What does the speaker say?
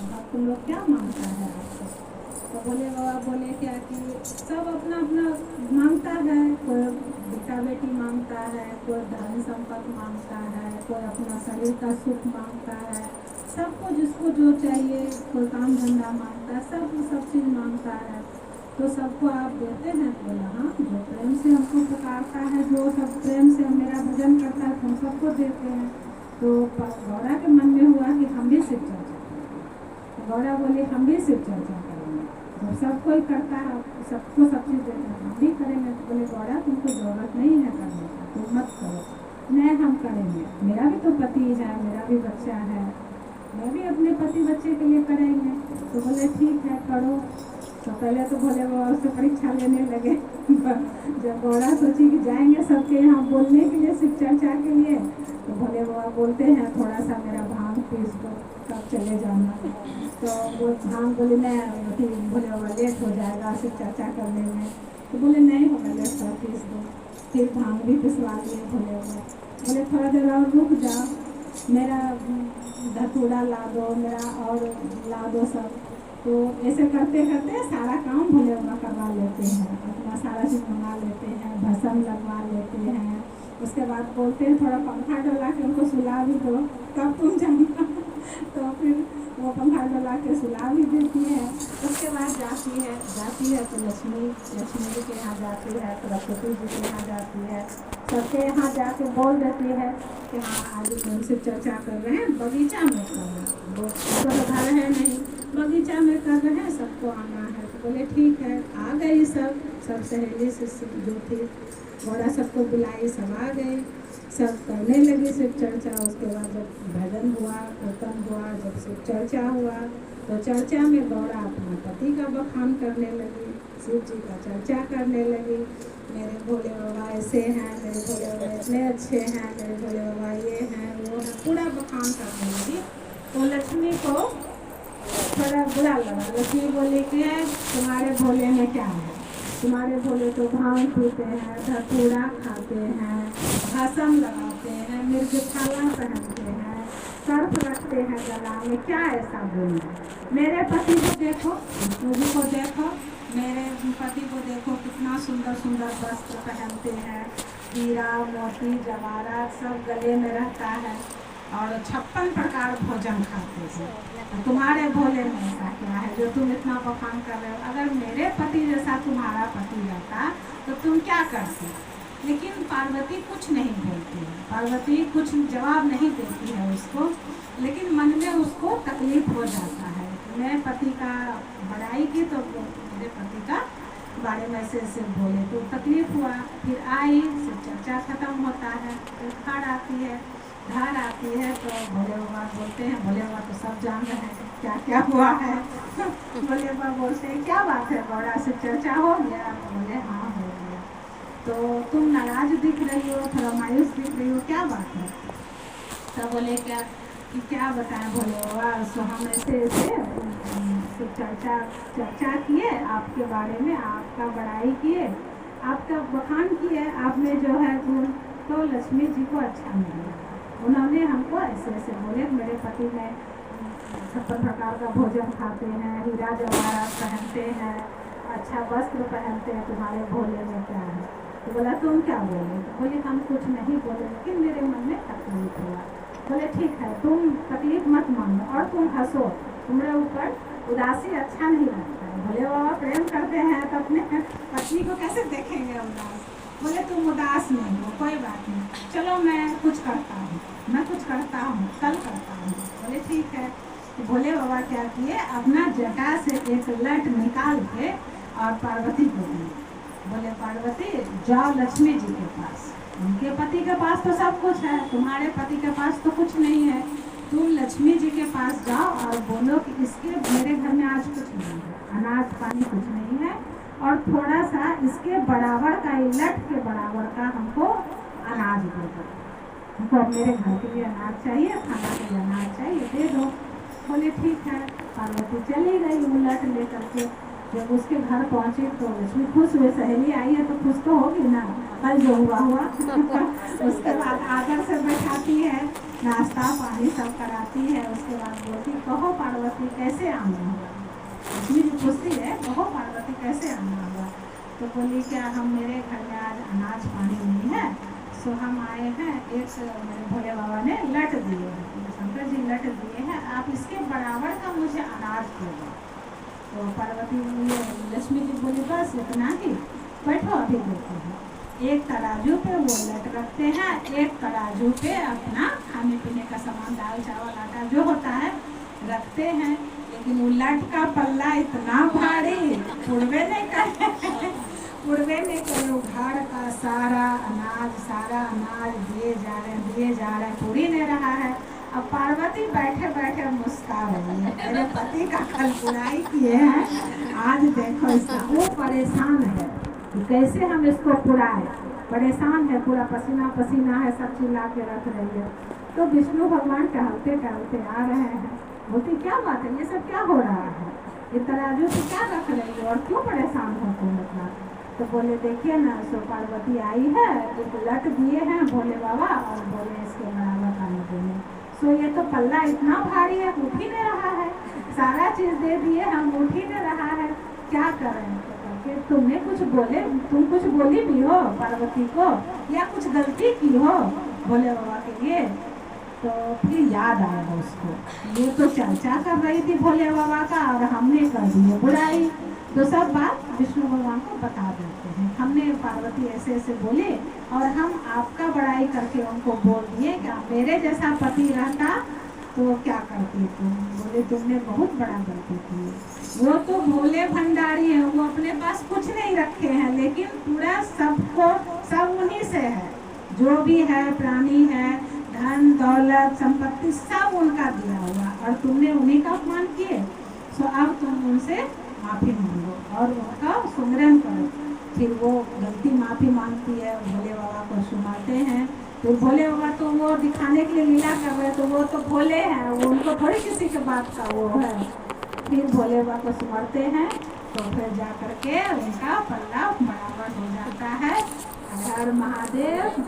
भक्त लोग क्या मांगता है आपसे? तो भोले बाबा बोले क्या कि सब अपना अपना मांगता है, कोई बेटा बेटी मांगता है, कोई धन संपत्ति मांगता है, कोई अपना शरीर का सुख मांगता है, सबको जिसको जो चाहिए, कोई काम धंधा मांगता है, सब चीज़ मांगता है। तो सबको आप देते हैं? तो बोला हाँ, जो प्रेम से हमको पुकारता है, जो सब प्रेम से मेरा भजन करता है, तो हम सबको देते हैं। तो गौरा के मन में हुआ कि हम भी शिव चर्चा करेंगे। तो गौरा बोली हम भी शिव चर्चा करेंगे, जब सब कोई करता है, सबको सब चीज़ देता है, हम भी करेंगे। तो बोले गौरा तुमको ज़रूरत नहीं है करने का, तुम मत करो। नहीं हम करेंगे, मेरा भी तो पति है, मेरा भी बच्चा है, मैं भी अपने पति बच्चे के लिए करेंगे। तो बोले ठीक है करो। तो पहले तो भोले बाबा उससे परीक्षा लेने लगे। जब गौरा सोची कि जाएंगे सबके यहाँ बोलने के लिए शिव चर्चा के लिए, तो भोले बाबा बोलते हैं थोड़ा सा मेरा भांग पीस दो तब चले जाना। तो वो भांग बोले नहीं, फिर भोले बाबा लेट हो जाएगा शिव चर्चा करने में। तो बोले नहीं होगा, लेट थोड़ा पीस दो। फिर भांग भी पिसवा दिए भोले बाबा। बोले थोड़ा देर और रुक जाओ, मेरा धतूरा ला दो, मेरा और ला दो सब। तो ऐसे करते करते सारा काम भोले बाबा करवा लेते हैं, अपना सारा चीज़ मंगा लेते हैं, भस्म लगवा लेते हैं। उसके बाद बोलते हैं थोड़ा पंखा डोला के उनको सुला भी दो तब तुम जाना। तो फिर वो पंखा डोला के सुला भी देती है। उसके बाद जाती है तो लक्ष्मी जी के यहाँ जाती है, सरस्वती जी के यहाँ जाती है, सबके यहाँ जाके बोल देती है कि हाँ आज उनसे चर्चा कर रहे हैं, बगीचा में कर रहे हैं, वो तो घर है नहीं, बगीचा में कर रहे हैं, सबको आना है। तो बोले ठीक है। आ गई सब सहेली से जो थी, घोड़ा सबको बुलाई, सब आ गए, सब करने लगी शिव चर्चा। उसके बाद जब भजन हुआ, कीर्तन हुआ, जब शिव चर्चा हुआ, तो चर्चा में गौरा अपना पति का बखान करने लगी, शिव जी का चर्चा करने लगी। मेरे भोले बाबा ऐसे हैं, मेरे भोले बाबा इतने अच्छे हैं, मेरे भोले बाबा ये हैं वो हैं, पूरा बखान करने लगी। तो लक्ष्मी को थोड़ा बुरा लगा। लक्ष्मी बोली कि तुम्हारे भोले में क्या है, तुम्हारे भोले तो भांग पीते हैं, धतूरा खाते हैं, भस्म लगाते हैं, मिर्गछाला पहनते हैं, सर्फ रखते हैं गला में, क्या ऐसा बोलना। मेरे पति को देखो, मुझे को देखो, मेरे पति को देखो कितना सुंदर सुंदर वस्त्र पहनते हैं, हीरा मोती जवाहरात सब गले में रहता है, और 56 प्रकार भोजन खाते हैं। तुम्हारे भोले में ऐसा क्या है जो तुम इतना बखान कर रहे हो? अगर मेरे पति जैसा तुम्हारा पति रहता तो तुम क्या करती? लेकिन पार्वती कुछ नहीं बोलती है, पार्वती कुछ जवाब नहीं देती है उसको, लेकिन मन में उसको तकलीफ हो जाता है। मैं पति का बड़ाई की तो मेरे पति का बारे में ऐसे बोले तो तकलीफ हुआ। फिर आई, फिर चर्चा खत्म होता है, फिर खाड़ आती है, धार आती है, तो भोले बाबा बोलते हैं, भोले बाबा तो सब जान रहे हैं क्या क्या हुआ है। भोले बाबा बोलते हैं क्या बात है गौरा से चर्चा हो गया? बोले हाँ हो गया। तो तुम नाराज दिख रही हो, थोड़ा मायूस दिख रही हो, क्या बात है? तो बोले क्या बताएं भोले बाबा, सो हम ऐसे चर्चा किए आपके बारे में, आपका बड़ाई किए, आपका बखान किए, आपने जो है गुण, तो लक्ष्मी जी को अच्छा नहीं लगा। उन्होंने हमको ऐसे ऐसे बोले, मेरे पति में 56 प्रकार का भोजन खाते हैं, हीरा जवाहरात पहनते हैं, अच्छा वस्त्र पहनते हैं, तुम्हारे भोले में क्या है? तो बोला तुम क्या बोले? बोले हम कुछ नहीं बोले, लेकिन मेरे मन में तकलीफ हुआ। बोले ठीक है, तुम तकलीफ मत मानो और तुम हंसो, तुम्हारे ऊपर उदासी अच्छा नहीं लगता है। भोले बाबा प्रेम करते हैं तो अपने पत्नी को कैसे देखेंगे उदास? बोले तुम उदास नहीं हो, कोई बात नहीं, चलो मैं कुछ करता हूँ, मैं कुछ करता हूँ, कल करता हूँ। बोले ठीक है। तो भोले बाबा क्या किए, अपना जटा से एक लट निकाल के और पार्वती को दिए। बोले पार्वती जाओ लक्ष्मी जी के पास, उनके पति के पास तो सब कुछ है, तुम्हारे पति के पास तो कुछ नहीं है, तुम लक्ष्मी जी के पास जाओ और बोलो कि इसके मेरे घर में आज कुछ नहीं है, अनाज पानी कुछ नहीं है, और थोड़ा सा इसके बराबर का, लट के बराबर का हमको अनाज दे दो, हमको मेरे घर के लिए अनाज चाहिए, खाना के लिए अनाज चाहिए, दे दो। बोले ठीक है। पार्वती चली गई उलट लेकर के, जब उसके घर पहुंची तो लक्ष्मी खुश हुई, सहेली आई है तो खुश तो होगी ना, कल जो हुआ हुआ उसके बाद आदर से बैठाती है, नाश्ता पानी सब कराती है। उसके बाद बोलती, कहो पार्वती कैसे आना हुआ। लक्ष्मी जी पूछती है, कहो पार्वती कैसे आना हुआ। तो बोली, क्या हम मेरे घर में आज अनाज पानी नहीं है, सो हम आए हैं, एक मेरे भोले बाबा ने लट दिए हैं, शंकर जी लट दिए हैं, आप इसके बराबर का मुझे अनाज दे दो। तो पार्वती लक्ष्मी जी बोली, बस इतना ही, बैठो अभी देते हैं। एक तराजू पे वो लट रखते हैं, एक तराजू पे अपना खाने पीने का सामान, दाल चावल आटा जो होता है रखते हैं। लेकिन वो लट का पल्ला इतना भारी, उड़वे नहीं करे उड़वे नहीं करे। वो घर का सारा अनाज दिए जा रहे, पूरी नहीं रहा है। अब पार्वती बैठे बैठे मुस्कुरा रही है, मेरे पति का कल बुराई किए हैं, आज देखो इसका। वो परेशान है कि कैसे हम इसको पुराए, परेशान है, पूरा पसीना पसीना है, सब चिल्ला के रख रही है। तो विष्णु भगवान टहलते टहलते आ रहे हैं, बोलती, क्या बात है, ये सब क्या हो रहा है, ये तराजू से क्या रख रही है और क्यों परेशान हो तुम इतना। तो बोले, देखिए ना, सो पार्वती आई है, एक लट दिए हैं भोले बाबा और बोले इसके बराबर खाने पीने। सो ये तो पल्ला इतना भारी है, उठ ही नहीं रहा है, सारा चीज दे दिए हम, उठ ही नहीं रहा है, क्या करें। तो तुमने कुछ बोले, तुम कुछ बोली भी हो पार्वती को, या कुछ गलती की हो भोले बाबा के लिए। तो फिर याद आया उसको, ये तो चर्चा कर रही थी भोले बाबा का और हमने कर दी बुराई। तो सब बात विष्णु भगवान को बता देते हैं, हमने पार्वती ऐसे ऐसे बोले और हम आपका बड़ाई करके उनको बोल दिए कि मेरे जैसा पति रहता तो क्या करती तुम। बोले, तुमने बहुत बड़ा गलती की। वो तो भोले भंडारी है, वो अपने पास कुछ नहीं रखे हैं, लेकिन पूरा सबको सब उन्हीं से है, जो भी है प्राणी है, धन दौलत संपत्ति सब उनका दिया हुआ, और तुमने उन्हीं का अपमान किए। सो अब तुम उनसे माफी मांगो और उनका सुमिरन करो। फिर वो गलती माफी मांगती है, भोले बाबा को सुनाते हैं। तो भोले बाबा तो वो दिखाने के लिए लीला कर रहे, तो वो तो भोले हैं, वो उनको थोड़ी किसी के बात का वो है। फिर भोले बाबा को सुमरते हैं, तो फिर जा करके उनका पल्ला बराबर हो जाता है। हर महादेव।